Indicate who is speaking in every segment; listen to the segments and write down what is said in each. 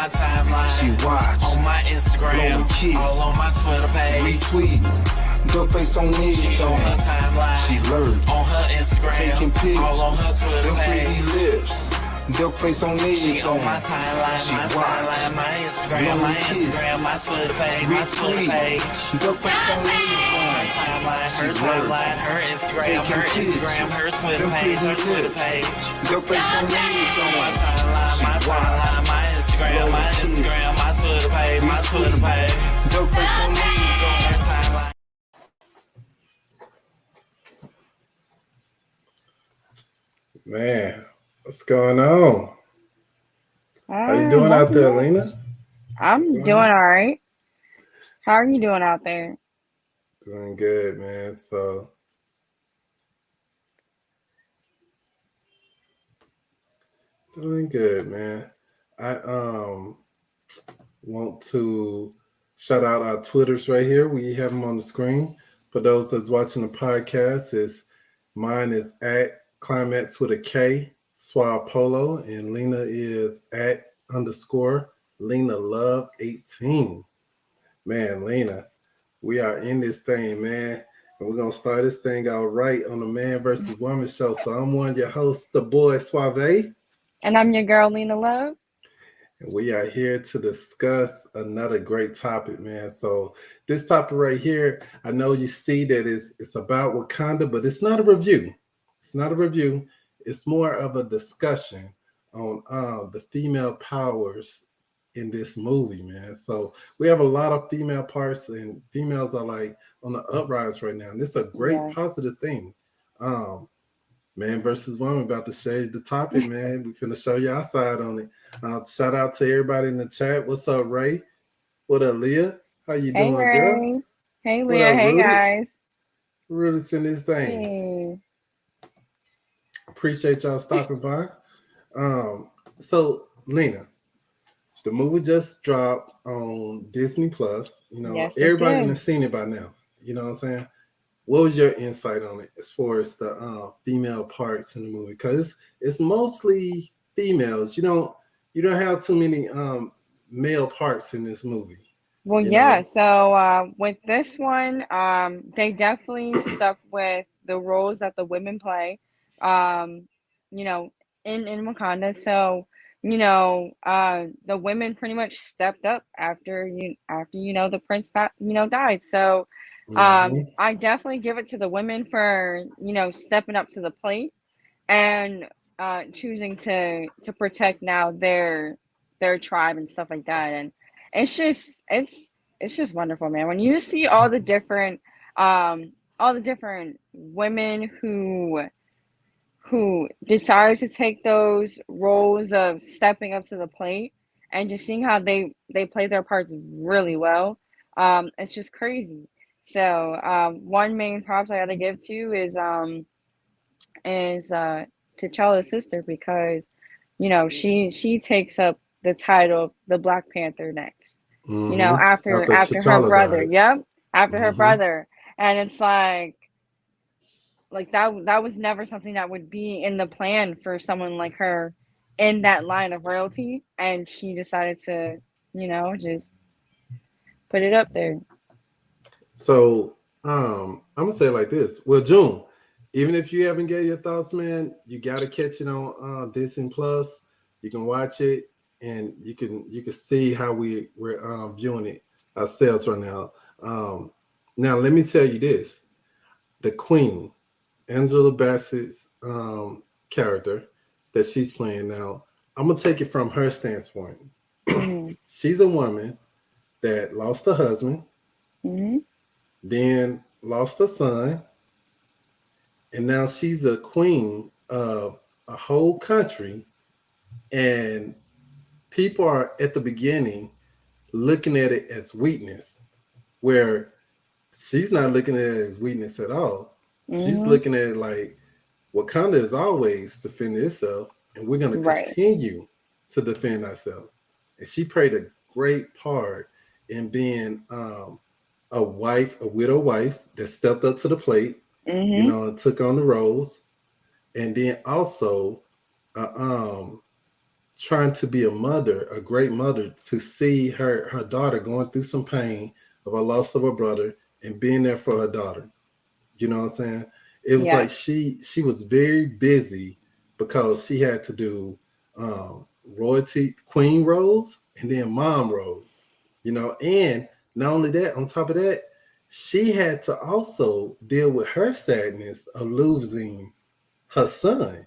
Speaker 1: my timeline.
Speaker 2: She watch
Speaker 1: on my Instagram, all on my Twitter page.
Speaker 2: Retweet. Duck face on me.
Speaker 1: She on her timeline.
Speaker 2: She lurk
Speaker 1: on her Instagram,
Speaker 2: taking pics.
Speaker 1: all on her Twitter
Speaker 2: Them
Speaker 1: page.
Speaker 2: pretty lips. Duck face on me.
Speaker 1: She on my timeline,
Speaker 2: She
Speaker 1: my
Speaker 2: watch.
Speaker 1: timeline, my Instagram, my Instagram, my Twitter page, my Twitter page.
Speaker 2: Duck face on me.
Speaker 1: Her timeline, her Instagram, her Instagram, her Twitter page, her Twitter page.
Speaker 2: Duck face on me.
Speaker 1: My timeline, my timeline, my Instagram, my Instagram, my Twitter page, my Twitter page.
Speaker 2: Duck face on me.
Speaker 1: Her timeline.
Speaker 3: Man, what's going on? How you doing out there, Lena?
Speaker 4: I'm doing all right. How are you doing out there?
Speaker 3: Doing good, man. So doing good, man. I want to shout out our Twitters right here. We have them on the screen. For those that's watching the podcast, mine is at Climax with a K, Swab Polo, and Lena is at _ Lena Love 18. Man, Lena, we are in this thing, man. And we're gonna start this thing out right on the Man versus Woman show. So I'm one of your hosts, the boy Suave.
Speaker 4: And I'm your girl, Lena Love.
Speaker 3: And we are here to discuss another great topic, man. So this topic right here, I know you see that it's about Wakanda, but it's not a review. It's not a review. It's more of a discussion on the female powers in this movie, man. So we have a lot of female parts, and females are like on the uprise right now. And this is a great positive thing. Man versus woman, about to change the topic, man. We finna show you our side on it. Shout out to everybody in the chat. What's up, Ray? What up, Leah? How you doing,
Speaker 4: Ray.
Speaker 3: girl?
Speaker 4: Hey, Leah. Hey, guys.
Speaker 3: Rudis in this thing.
Speaker 4: Hey.
Speaker 3: Appreciate y'all stopping by. So Lena, the movie just dropped on Disney Plus. You know,
Speaker 4: Yes,
Speaker 3: everybody has seen it by now. You know what I'm saying? What was your insight on it as far as the female parts in the movie? Because it's mostly females. You don't have too many male parts in this movie.
Speaker 4: Well, yeah. So with this one, they definitely stuck with the roles that the women play. You know, in Wakanda. So, the women pretty much stepped up after the prince died. So I definitely give it to the women for stepping up to the plate and choosing to protect now their tribe and stuff like that. And it's just wonderful, man, when you see all the different women who decides to take those roles of stepping up to the plate and just seeing how they play their parts really well. It's just crazy. So one main props I gotta give to is T'Challa's sister, because she takes up the title of the Black Panther next.
Speaker 3: Mm-hmm.
Speaker 4: After her brother. Died. Yep. After her brother. And it's like that was never something that would be in the plan for someone like her in that line of royalty, and she decided to just put it up there.
Speaker 3: So I'm gonna say it like this. Well, June, even if you haven't gave your thoughts, man, you gotta catch it on Disney Plus. You can watch it, and you can see how we're viewing it ourselves right now. Now let me tell you this: the Queen, Angela Bassett's character that she's playing now, I'm gonna take it from her standpoint. She's a woman that lost her husband, then lost her son, and now she's a queen of a whole country, and people are at the beginning looking at it as weakness, where she's not looking at it as weakness at all. She's looking at it like Wakanda is always defending itself, and we're going to continue to defend ourselves. And she played a great part in being a widow wife that stepped up to the plate, and took on the roles, and then also trying to be a mother, a great mother, to see her daughter going through some pain of a loss of a brother and being there for her daughter. You know what I'm saying? It was
Speaker 4: Yeah.
Speaker 3: like she was very busy because she had to do royalty queen roles and then mom roles. You know, and not only that, on top of that, she had to also deal with her sadness of losing her son,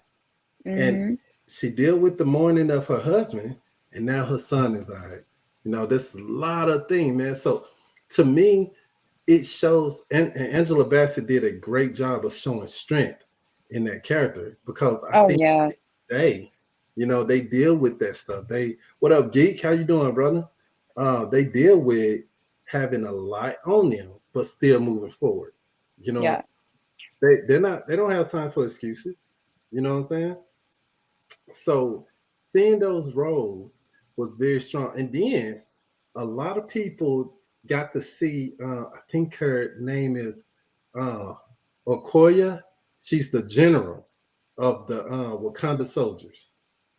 Speaker 3: and
Speaker 4: Mhm.
Speaker 3: she dealt with the mourning of her husband, and now her son is all right. You know, there's a lot of things, man. So to me, it shows, and Angela Bassett did a great job of showing strength in that character because I
Speaker 4: Oh
Speaker 3: think
Speaker 4: yeah.
Speaker 3: they, you know, they deal with that stuff. They, what up, geek? How you doing, brother? They deal with having a lot on them, but still moving forward. You know,
Speaker 4: Yeah.
Speaker 3: they don't have time for excuses. You know what I'm saying? So seeing those roles was very strong. And then a lot of people got to see, I think her name is uh, Okoye. She's the general of the Wakanda soldiers.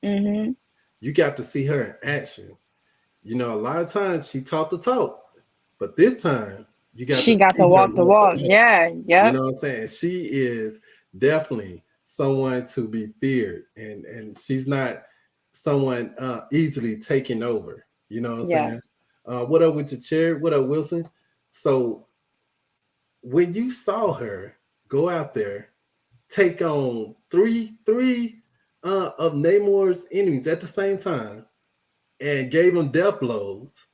Speaker 4: Mhm.
Speaker 3: You got to see her in action. You know, a lot of times she talked the talk, but this time you got to
Speaker 4: She got to
Speaker 3: see her
Speaker 4: walk the
Speaker 3: walk the
Speaker 4: walk.
Speaker 3: walk.
Speaker 4: Yeah.
Speaker 3: You
Speaker 4: Yep.
Speaker 3: know what I'm saying? She is definitely someone to be feared, and she's not someone easily taken over. You know what I'm
Speaker 4: Yeah.
Speaker 3: saying? What up with your chair? What up, Wilson? So when you saw her go out there, take on three of Namor's enemies at the same time, and gave them death blows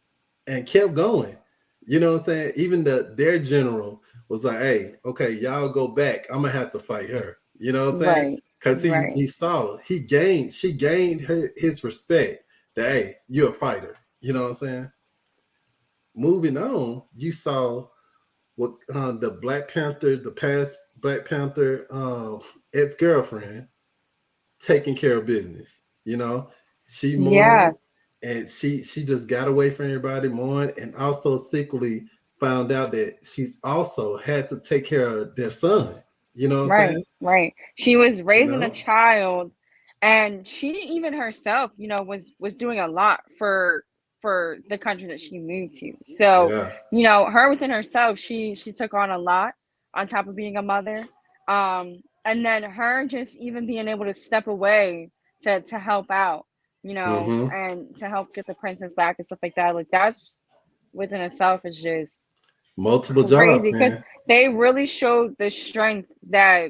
Speaker 3: and kept going. You know what I'm saying? Even their general was like, "Hey, okay, y'all go back. I'm gonna have to fight her." You know what I'm saying?
Speaker 4: Right.
Speaker 3: Because
Speaker 4: Right.
Speaker 3: he saw she gained his respect. That hey, you're a fighter. You know what I'm saying? Moving on, you saw what the Black Panther, the past Black Panther ex girlfriend taking care of business. You know, she
Speaker 4: Yeah.
Speaker 3: mourned and she just got away from everybody, mourned, and also secretly found out that she's also had to take care of their son. You know what I'm
Speaker 4: Right,
Speaker 3: saying?
Speaker 4: right. She was
Speaker 3: You
Speaker 4: raising a
Speaker 3: know?
Speaker 4: child, and she even herself, was doing a lot for the country that she moved to. So,
Speaker 3: Yeah.
Speaker 4: her within herself, she took on a lot on top of being a mother. And then her just even being able to step away to help out,
Speaker 3: Mm-hmm.
Speaker 4: and to help get the princess back and stuff like that. Like that's within itself is just
Speaker 3: Multiple jobs,
Speaker 4: crazy because
Speaker 3: man.
Speaker 4: they really showed the strength that,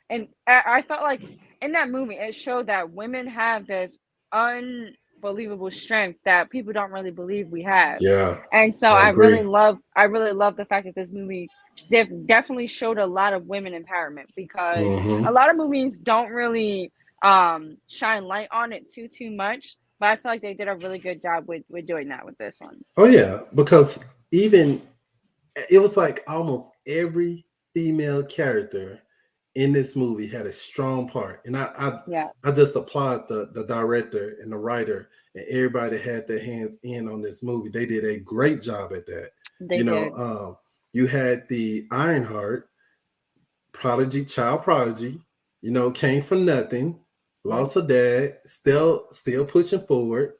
Speaker 4: and I felt like in that movie it showed that women have this unbelievable strength that people don't really believe we have.
Speaker 3: Yeah,
Speaker 4: And so
Speaker 3: I agree.
Speaker 4: I really love the fact that this movie definitely showed a lot of women empowerment, because a
Speaker 3: Mm-hmm.
Speaker 4: lot of movies don't really shine light on it too much, but I feel like they did a really good job with doing that with this one.
Speaker 3: Oh yeah, because even it was like almost every female character in this movie had a strong part, and
Speaker 4: Yeah,
Speaker 3: I just applaud the director and the writer and everybody that had their hands in on this movie. They did a great job at that.
Speaker 4: they
Speaker 3: You know,
Speaker 4: did.
Speaker 3: you had the Ironheart prodigy, child prodigy. You know, came from nothing,
Speaker 4: Yep.
Speaker 3: lost her dad, still pushing forward,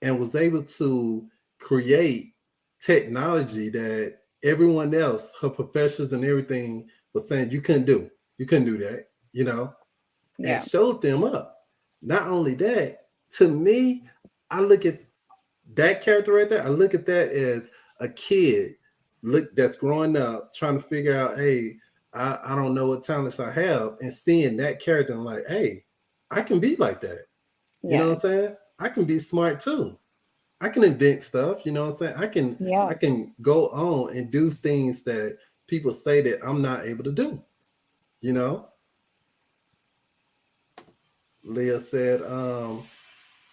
Speaker 3: and was able to create technology that everyone else, her professors and everything, was saying you couldn't do. You couldn't do that. You know, and
Speaker 4: Yeah.
Speaker 3: showed them up. Not only that, to me, I look at that character right there. I look at that as a kid look that's growing up trying to figure out, hey, I don't know what talents I have, and seeing that character, I'm like, hey, I can be like that. You know
Speaker 4: Yeah.
Speaker 3: what I'm saying? I can be smart too. I can invent stuff. You know what I'm saying?
Speaker 4: Yeah.
Speaker 3: I can go on and do things that people say that I'm not able to do. You know, Leah said,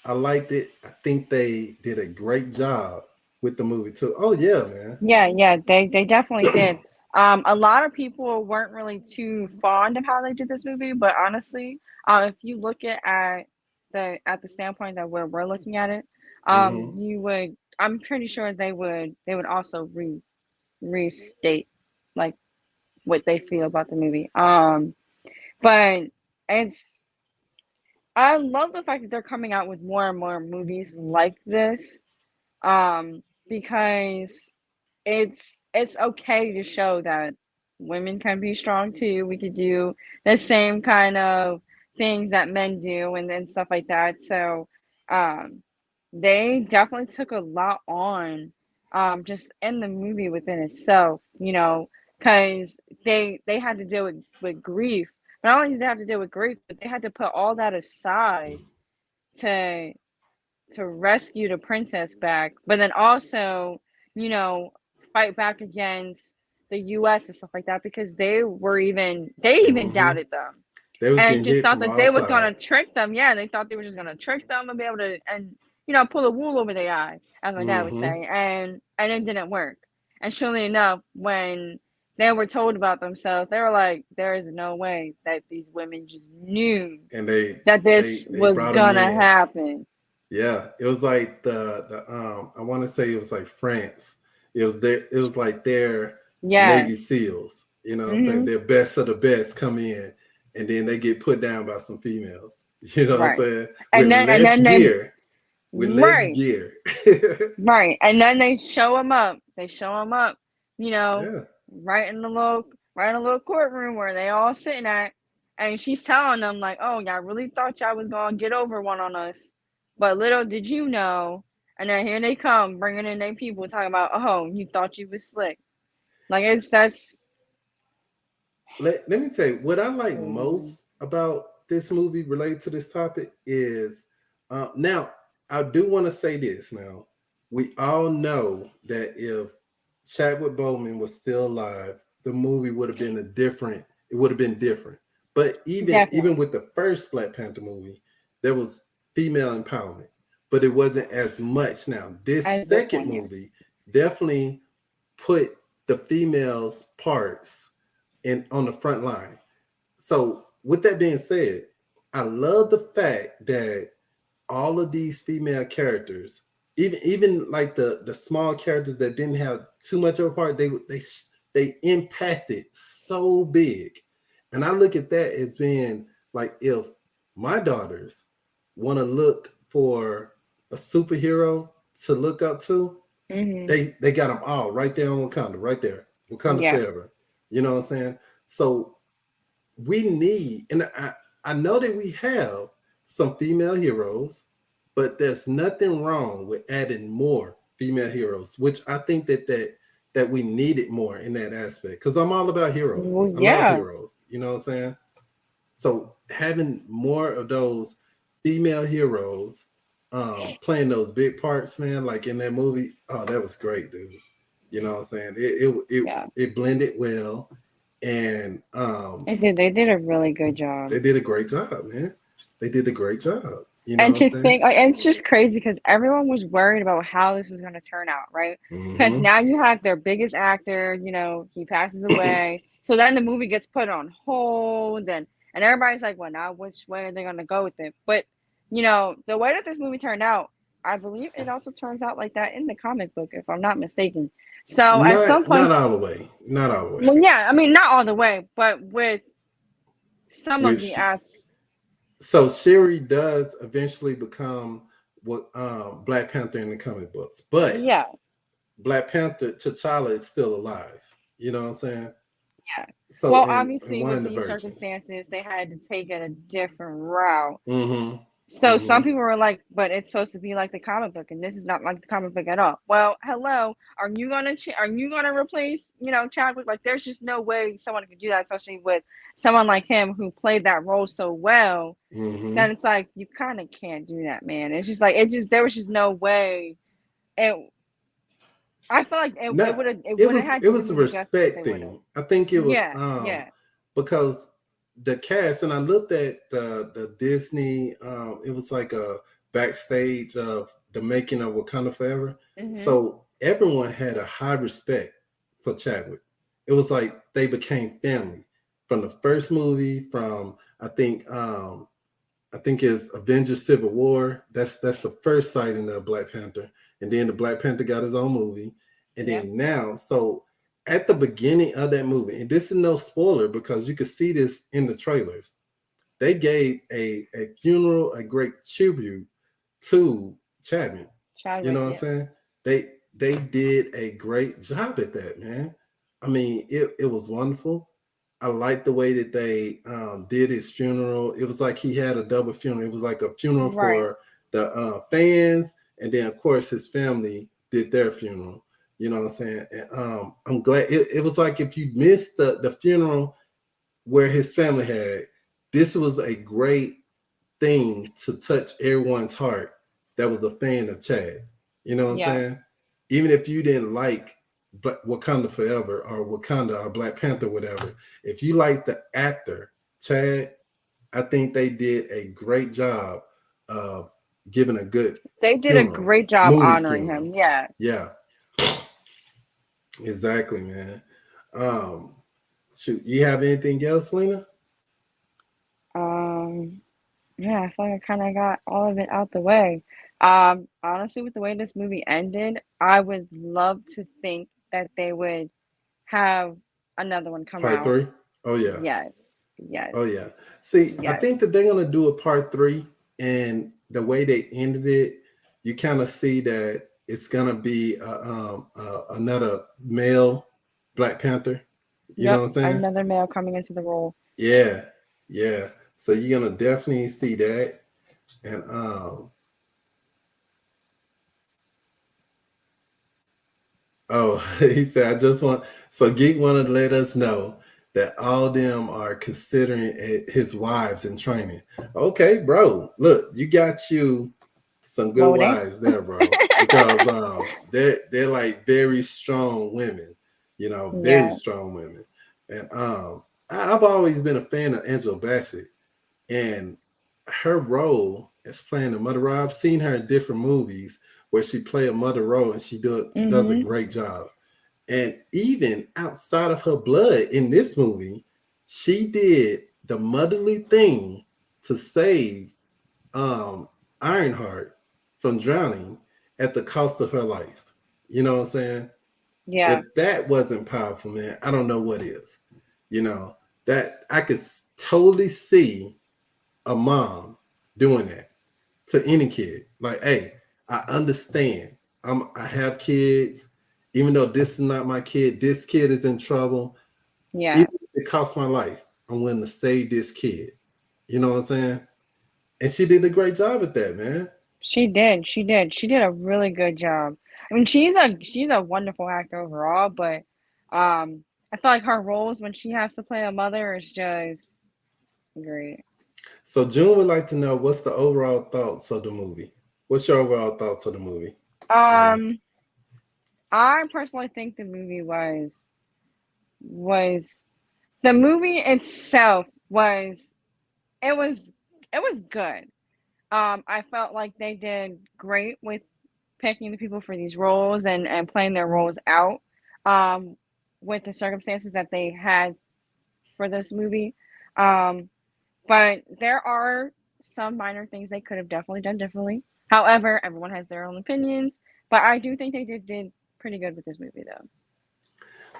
Speaker 3: I liked it. I think they did a great job with the movie too. Oh yeah, man.
Speaker 4: Yeah, yeah, they definitely did. A lot of people weren't really too fond of how they did this movie, but honestly, if you look at the standpoint that we're looking at it,
Speaker 3: Hmm.
Speaker 4: you would, I'm pretty sure they would also restate like what they feel about the movie. But it's I love the fact that they're coming out with more and more movies like this, because it's okay to show that women can be strong too. We could do the same kind of things that men do and stuff like that. So um they definitely took a lot on just in the movie within itself, because they had to deal with grief. Not only did they have to deal with grief, but they had to put all that aside to rescue the princess back, but then also, you know, fight back against the US and stuff like that because they even
Speaker 3: Hmm.
Speaker 4: doubted them
Speaker 3: They was
Speaker 4: and
Speaker 3: getting
Speaker 4: just
Speaker 3: hit
Speaker 4: thought
Speaker 3: from
Speaker 4: that
Speaker 3: all
Speaker 4: they was gonna
Speaker 3: sides.
Speaker 4: trick them. Yeah, they thought they were just gonna trick them and be able to and pull the wool over their eye, as my dad would
Speaker 3: Hmm.
Speaker 4: say, and it didn't work. And surely enough, when they were told about themselves, they were like, "There is no way that these women just knew
Speaker 3: And they
Speaker 4: that
Speaker 3: they
Speaker 4: this
Speaker 3: they
Speaker 4: was
Speaker 3: brought them
Speaker 4: gonna
Speaker 3: in.
Speaker 4: happen."
Speaker 3: Yeah, it was like the I want to say it was like France. It was like their Navy
Speaker 4: Yes.
Speaker 3: SEALs, you know what I'm saying?
Speaker 4: Mhm.
Speaker 3: Their best of the best come in and then they get put down by some females. You know what I'm
Speaker 4: Right.
Speaker 3: saying? With
Speaker 4: And
Speaker 3: less
Speaker 4: then they
Speaker 3: gear. With less
Speaker 4: right.
Speaker 3: gear.
Speaker 4: Right. And then they show them up. They show them up, you know,
Speaker 3: Yeah.
Speaker 4: right in the little courtroom where they all sitting at, and she's telling them like, "Oh, y'all really thought y'all was gonna get over one on us, but little did you know." And then here they come, bringing in their people, talking about, "Oh, you thought you was slick." Like that's
Speaker 3: Let me tell you what I like
Speaker 4: crazy, man.
Speaker 3: most about this movie related to this topic is now I do want to say this now. We all know that if Chadwick Boseman was still alive, the movie would have been it would have been different. But even
Speaker 4: Definitely.
Speaker 3: with the first Black Panther movie, there was female empowerment, but it wasn't as much. Now, this
Speaker 4: As this
Speaker 3: second
Speaker 4: one, yes.
Speaker 3: movie definitely put the females' parts in on the front line. So, with that being said, I love the fact that all of these female characters, even like the small characters that didn't have too much of a part, they impacted so big, and I look at that as being like if my daughters want to look for a superhero to look up to,
Speaker 4: Mhm.
Speaker 3: they got them all right there on Wakanda, right there, Wakanda
Speaker 4: Yeah.
Speaker 3: forever. You know what I'm saying? So we need, and I know that we have some female heroes, but there's nothing wrong with adding more female heroes, which I think that we needed more in that aspect. Because I'm all about heroes.
Speaker 4: Well,
Speaker 3: I love
Speaker 4: yeah.
Speaker 3: heroes. You know what I'm saying? So having more of those female heroes playing those big parts, man, like in that movie, oh, that was great, dude. You know what I'm saying?
Speaker 4: Yeah.
Speaker 3: It blended well, and
Speaker 4: They did a really good job.
Speaker 3: they did a great job, man. They did a great job. You know
Speaker 4: And
Speaker 3: what I'm
Speaker 4: to
Speaker 3: saying?
Speaker 4: think, like, and it's just crazy because everyone was worried about how this was going to turn out, right? Because
Speaker 3: Hmm.
Speaker 4: now you have their biggest actor, he passes away. So then the movie gets put on hold, and everybody's like, well, now which way are they going to go with it? But, the way that this movie turned out, I believe it also turns out like that in the comic book, if I'm not mistaken. So at some
Speaker 3: Not
Speaker 4: point,
Speaker 3: all the way. Not all the way.
Speaker 4: well, yeah, I mean, not all the way, but with some of the
Speaker 3: Which
Speaker 4: aspects,
Speaker 3: so Shuri does eventually become what Black Panther in the comic books, but
Speaker 4: yeah.
Speaker 3: Black Panther T'Challa is still alive. You know what I'm saying?
Speaker 4: Yeah.
Speaker 3: So
Speaker 4: Well,
Speaker 3: in
Speaker 4: obviously,
Speaker 3: one
Speaker 4: with
Speaker 3: of the
Speaker 4: these
Speaker 3: versions.
Speaker 4: circumstances, they had to take it a different route.
Speaker 3: Mm-hmm.
Speaker 4: So some
Speaker 3: Mm-hmm.
Speaker 4: people were like, "But it's supposed to be like the comic book, and this is not like the comic book at all." Well, hello, are you gonna replace Chadwick? Like, there's just no way someone could do that, especially with someone like him who played that role so well.
Speaker 3: Mm-hmm.
Speaker 4: Then it's like you kind of can't do that, man. It's just like there was just no way. It I feel like
Speaker 3: Not
Speaker 4: it would have had
Speaker 3: it
Speaker 4: to do
Speaker 3: was a
Speaker 4: movie justice if they
Speaker 3: respect
Speaker 4: would have.
Speaker 3: thing. I think it was
Speaker 4: Yeah, yeah.
Speaker 3: because the cast, and I looked at the Disney it was like a backstage of the making of Wakanda Forever.
Speaker 4: Mhm.
Speaker 3: So everyone had a high respect for Chadwick. It was like they became family from the first movie, from I think it's Avengers Civil War. That's the first sighting of Black Panther. And then the Black Panther got his own movie. And
Speaker 4: Yep.
Speaker 3: then now, so at the beginning of that movie, and this is no spoiler because you could see this in the trailers. they gave a funeral, a great tribute to Chadman. You know
Speaker 4: Chadwick,
Speaker 3: what I'm
Speaker 4: yeah.
Speaker 3: saying? They did a great job at that, man. I mean, it was wonderful. I liked the way that they did his funeral. It was like he had a double funeral. It was like a funeral
Speaker 4: Right.
Speaker 3: for the fans, and then of course his family did their funeral. You know what I'm saying? And I'm glad it was like if you missed the funeral where his family had, this was a great thing to touch everyone's heart that was a fan of Chad. You know what I'm
Speaker 4: Yeah.
Speaker 3: saying? Even if you didn't like Wakanda Forever or Wakanda or Black Panther, whatever, if you like the actor Chad, I think they did a great job of giving a good
Speaker 4: They did a
Speaker 3: funeral,
Speaker 4: great job
Speaker 3: movie
Speaker 4: honoring
Speaker 3: funeral.
Speaker 4: him. Yeah.
Speaker 3: Yeah, exactly, man. Um, shoot, you have anything else, Lena?
Speaker 4: Um, yeah, I feel like I kind of got all of it out the way. Honestly, with the way this movie ended, I would love to think that they would have another one come
Speaker 3: Part
Speaker 4: out.
Speaker 3: three? Oh yeah.
Speaker 4: Yes. Yes.
Speaker 3: Oh yeah. See, I think
Speaker 4: Yes.
Speaker 3: that they're gonna do a part three, and the way they ended it, you kind of see that it's gonna be another male Black Panther. You know
Speaker 4: Yep.
Speaker 3: what I'm saying?
Speaker 4: Another male coming into the role.
Speaker 3: Yeah, yeah. So you're gonna definitely see that, and oh, he said, I just want, so Geek wanted to let us know that all them are considering his wives in training. Okay, bro, look, you got you some good
Speaker 4: Monet.
Speaker 3: wives there, bro, because they're like very strong women, you know, very
Speaker 4: Yeah.
Speaker 3: strong women. And I've always been a fan of Angela Bassett, and her role as playing the mother role, I've seen her in different movies where she play a mother role and she does a
Speaker 4: Mm-hmm.
Speaker 3: great job. And even outside of her blood in this movie, she did the motherly thing to save um Ironheart from drowning at the cost of her life. You know what I'm saying?
Speaker 4: Yeah.
Speaker 3: If that wasn't powerful, man, I don't know what is. You know, that I could totally see a mom doing that to any kid. Like, hey, I understand. I have kids. Even though this is not my kid, this kid is in trouble.
Speaker 4: Yeah.
Speaker 3: Even if it costs my life, I'm willing to save this kid. You know what I'm saying? And she did a great job at that, man.
Speaker 4: She did. She did. She did a really good job. I mean, she's a wonderful actor overall, but I feel like her roles when she has to play a mother is just great.
Speaker 3: So June would like to know what's the overall thoughts of the movie. What's your overall thoughts of the movie, Lena?
Speaker 4: Um, I personally think the movie was the movie itself was it was good. I felt like they did great with picking the people for these roles and playing their roles out um, with the circumstances that they had for this movie. Um, but there are some minor things they could have definitely done differently. However, everyone has their own opinions. But I do think they did pretty good with this movie, though.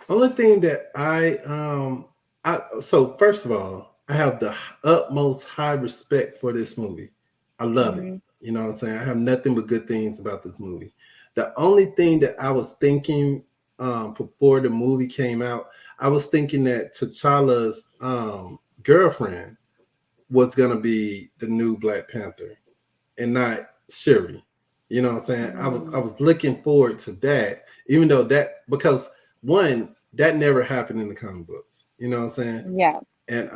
Speaker 3: Only thing that I so first of all, I have the utmost high respect for this movie. I love it.
Speaker 4: Hmm.
Speaker 3: You know what I'm saying? I have nothing but good things about this movie. The only thing that I was thinking before the movie came out, I was thinking that T'Challa's girlfriend was gonna be the new Black Panther and not Shuri. You know what I'm saying? I was looking forward to that, even though that because one that never happened in the comic books. You know what I'm saying?
Speaker 4: Yeah,
Speaker 3: And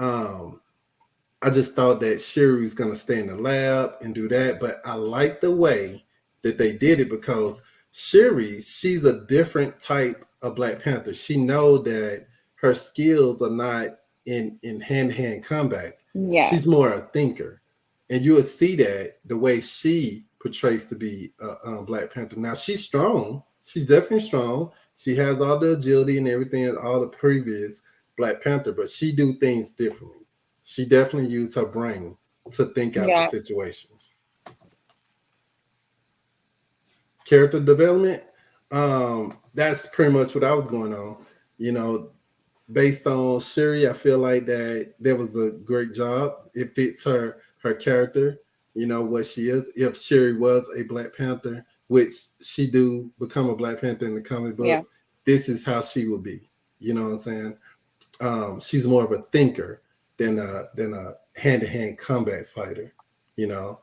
Speaker 3: I just thought that Shuri was gonna stay in the lab and do that, but I like the way that they did it because Shuri, she's a different type of Black Panther. She know that her skills are not in hand to hand combat.
Speaker 4: yeah,
Speaker 3: She's more a thinker, and you will see that the way she portrays to be a Black Panther. Now she's strong. She's definitely strong. She has all the agility and everything and all the previous Black Panther, but she do things differently. She definitely used her brain to think out the
Speaker 4: yeah.
Speaker 3: situations. Character development, that's pretty much what I was going on. You know, based on Shuri, I feel like that was a great job. It fits her character, you know, what she is. If Shuri was a Black Panther, which she do become a Black Panther in the comic
Speaker 4: Yeah.
Speaker 3: books, this is how she would be. You know what I'm saying? She's more of a thinker than a hand-to-hand combat fighter. You know,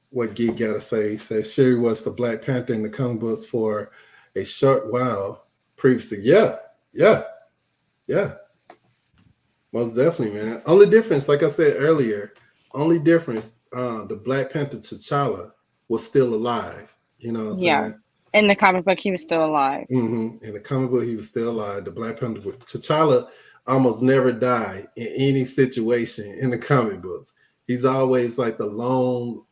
Speaker 3: what Geek gotta say? He says Shuri was the Black Panther in the comic books for a short while previously. Yeah. Most definitely, man. Only difference, like I said earlier, the Black Panther T'Challa was still alive. You know what I'm
Speaker 4: Yeah.
Speaker 3: saying?
Speaker 4: In the comic book, he was still alive.
Speaker 3: In the comic book, he was still alive. The Black Panther T'Challa almost never died in any situation in the comic books. He's always like the long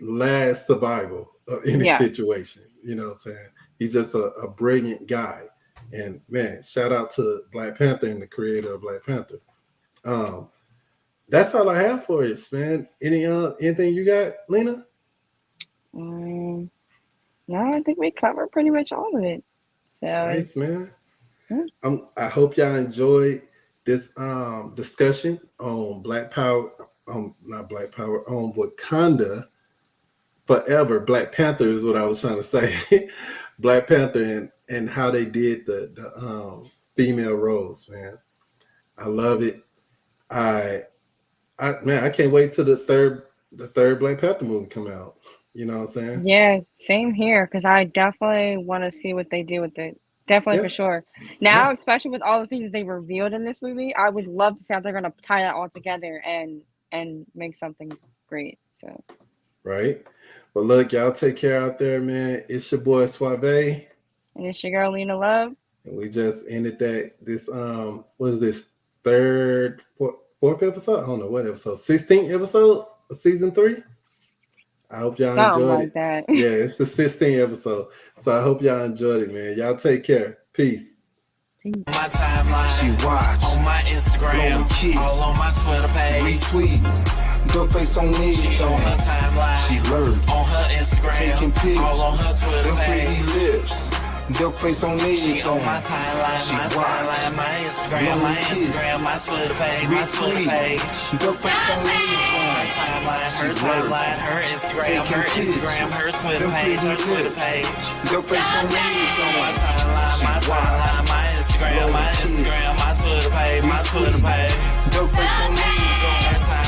Speaker 3: last survival of any situation. You know what I'm saying? He's just a brilliant guy. And man, shout out to Black Panther and the creator of Black Panther. That's all I have for you, man. Anything you got, Lena?
Speaker 4: No, I think we covered pretty much all of it. So
Speaker 3: Nice, man.
Speaker 4: Yeah.
Speaker 3: I hope y'all enjoyed this discussion on Black Power, not Black Power, on Wakanda Forever. Black Panther is what I was trying to say. Black Panther and how they did the female roles, man. I love it. I can't wait till the third Black Panther movie come out. You know what I'm saying?
Speaker 4: Yeah, same here, because I definitely want to see what they do with it. Definitely, for sure. Now, especially with all the things they revealed in this movie, I would love to see how they're going to tie that all together and make something great. So,
Speaker 3: right. But look, y'all take care out there, man. It's your boy Suave.
Speaker 4: And it's your girl Lena Love.
Speaker 3: And we just ended this what is this, fourth episode? I don't know what episode. 16th episode of season 3. I hope y'all enjoyed it.
Speaker 4: That.
Speaker 3: Yeah, it's the 16th episode. So I hope y'all enjoyed it, man. Y'all take care. Peace.
Speaker 1: My timeline,
Speaker 2: She watch,
Speaker 1: on my Instagram,
Speaker 2: kiss,
Speaker 1: all on my Twitter page.
Speaker 2: retweet, duck face on me,
Speaker 1: She on her timeline,
Speaker 2: she lurk,
Speaker 1: on her Instagram,
Speaker 2: taking pics,
Speaker 1: all on her Twitter
Speaker 2: them pretty
Speaker 1: page.
Speaker 2: lips, duck face on me,
Speaker 1: She on my timeline,
Speaker 2: she
Speaker 1: my
Speaker 2: watch,
Speaker 1: timeline, my Instagram, my
Speaker 2: kiss,
Speaker 1: Instagram, my Twitter page, my Twitter page.
Speaker 2: duck face on me,
Speaker 1: Her timeline, her Instagram, her Instagram, her Twitter page, her Twitter page.
Speaker 2: duck face on me,
Speaker 1: My timeline, my Instagram, my Twitter page, my Twitter page.
Speaker 2: duck face on me,
Speaker 1: Her timeline.